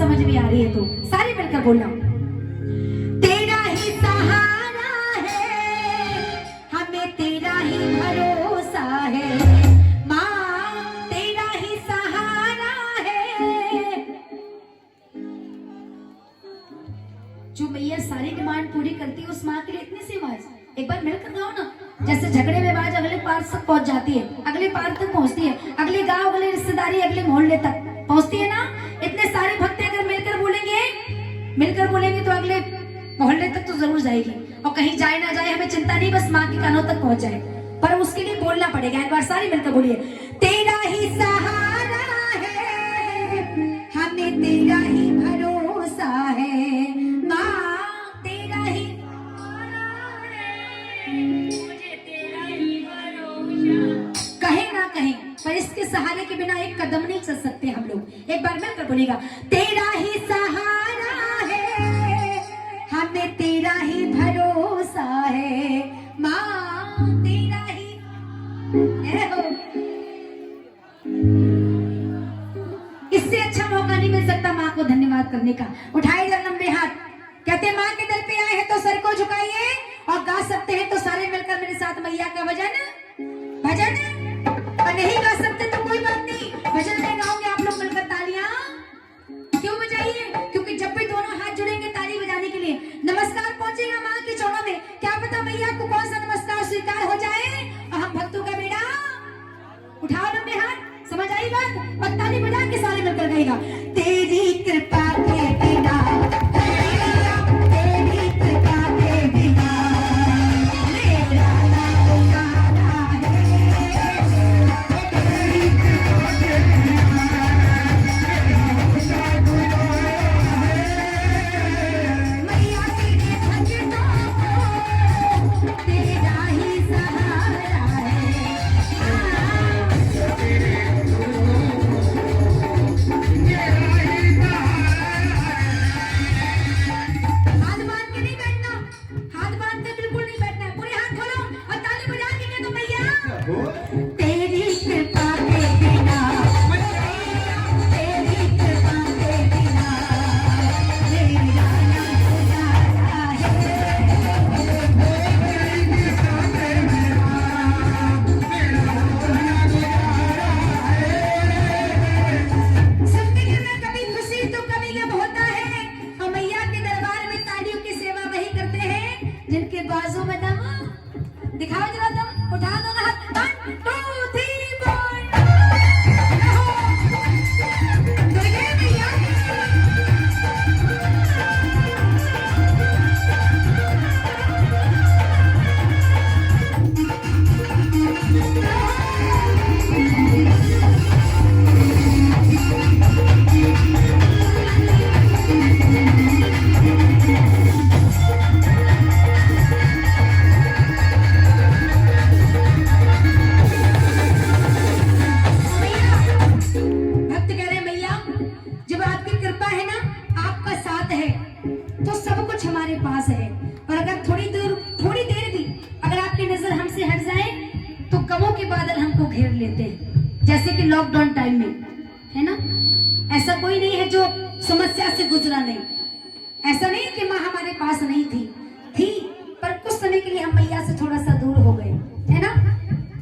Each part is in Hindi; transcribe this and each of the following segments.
समझ में आ रही है तो सारे मिलकर बोलना। तेरा ही सहारा है, हमें तेरा ही भरोसा है, माँ तेरा ही सहारा है। जो मैया सारी डिमांड पूरी करती है उस माँ के लिए इतनी सी आवाज एक बार मिलकर गाओ ना। जैसे झगड़े में आवाज अगले पार तक पहुंच जाती है, अगले पार तक पहुंचती है, अगले गांव, अगले रिश्तेदारी, अगले मोहल्ले तक पहुंचती है ना। इतने सारे भक्त अगर मिलकर बोलेंगे तो अगले मोहल्ले तक तो जरूर जाएगी। और कहीं जाए ना जाए हमें चिंता नहीं, बस माँ के कानों तक पहुंच जाए, पर उसके लिए बोलना पड़ेगा। एक बार सारे मिलकर बोलिए, तेरा ही सहारा है, हमें तेरा ही भरोसा है, माँ तेरा ही कहीं ना कहीं, पर इसके सहारे के बिना एक कदम नहीं चल सकते हम लोग। एक बार मिलकर बोलेगा, तेरा ही सहारा है, हमें तेरा ही भरोसा है, माँ तेरा ही हो। इससे अच्छा मौका नहीं मिल सकता माँ को धन्यवाद करने का। उठाए जरा लंबे हाथ, कहते माँ के दर पे आए हैं तो सर को झुकाइए, और गा सकते हैं तो सारे मिलकर मेरे साथ मैया का भजन, और नहीं गा सकते तो कोई बात नहीं, भजन में गाओगे आप लोग मिलकर तालियां क्यों बजाइए, क्योंकि जब भी दोनों हाथ जुड़ेंगे ताली बजाने के लिए, नमस्कार पहुंचेगा माँ के चरणों में। क्या पता मैया को कौन सा नमस्कार स्वीकार हो जाए और हम भक्तों का बेड़ा उठाओ लंबे हाथ। समझ आई बात? और ताली बजा के सारे मिलकर गाएगा, तेरी कृपा के बिना, तेरी कृपा के बिना मेरा जिनके बाजू में दम, दिखाओ जरा दम, उठा दो ना हाथ, 1 2 3 बोल, दुर्गे मैया तो सब कुछ हमारे पास है। और अगर थोड़ी देर भी अगर आपकी नजर हमसे हट जाए तो गमों के बादल हमको घेर लेते हैं, जैसे कि लॉकडाउन टाइम में, है ना। ऐसा कोई नहीं है जो समस्या से गुजरा नहीं। ऐसा नहीं कि माँ हमारे पास नहीं थी, पर कुछ समय के लिए हम मैया से थोड़ा सा दूर हो गए, है ना।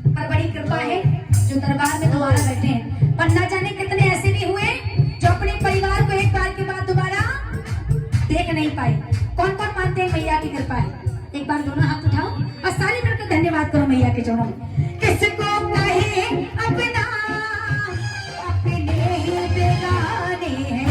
पर बड़ी कृपा है जो दरबार में दोबारा बैठे हैं, पर ना जाने कितने ऐसे भी हुए जो अपने परिवार को एक बार के बाद दोबारा देख नहीं पाए। कौन कौन मानते हैं मैया की कृपा है? एक बार दोनों हाथ उठाओ और सारे मिलकर धन्यवाद करो मैया के चरणों में। किसको कहे अपना, अपने ही बेगाने हैं,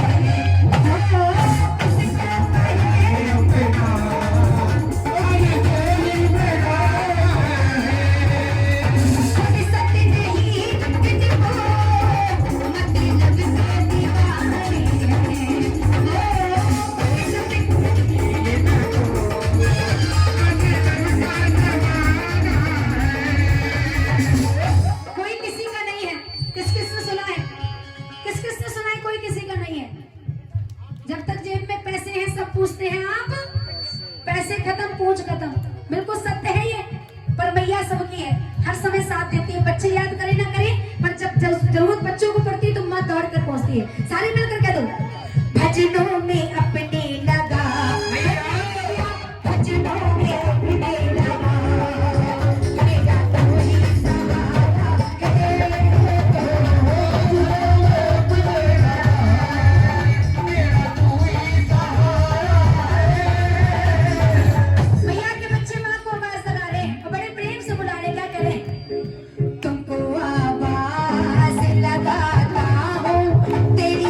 पूछते हैं आप, पैसे खत्म पूछ खत्म, बिल्कुल सत्य है ये। पर मैया सबकी है, हर समय साथ देती है। बच्चे याद करें ना करें, पर जब जरूरत बच्चों को पड़ती है तो माँ दौड़ कर पहुंचती है। सारे मिलकर कह दो, भजनों में अपने लगा, भजनों में अपने लगा, मेरा तू ही सहारा है। भैया के बच्चे माँ को आवाज लगा रहे हैं और बड़े प्रेम से बुला रहे, क्या करें? तुमको आवाज लगाता हूँ तेरी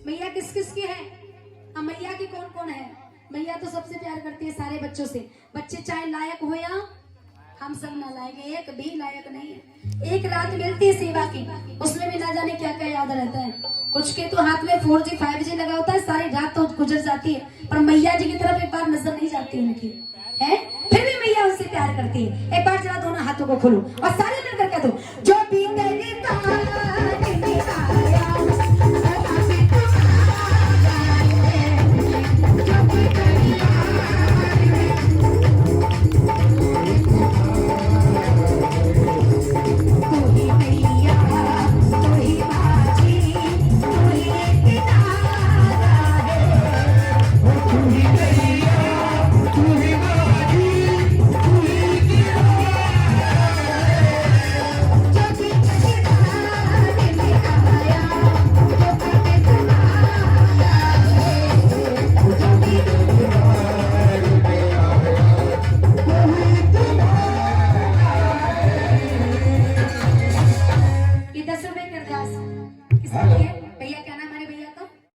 मैया किस किस की है? अब मैया की कौन कौन है? मैया तो सबसे प्यार करती है सारे बच्चों से। बच्चे चाहे लायक हो या हम सब नालायक है, एक भी लायक नहीं है। एक रात मिलती है सेवा की, उसमें भी ना जाने क्या क्या याद रहता है। कुछ के तो हाथ में 4G 5G लगा होता है, सारी रात तो गुजर जाती है, पर मैया जी की तरफ एक बार नजर नहीं जाती उनकी है। फिर भी मैया उनसे प्यार करती है। एक बार जरा दोनों हाथों को खोलो और सारे मिलकर कह दो,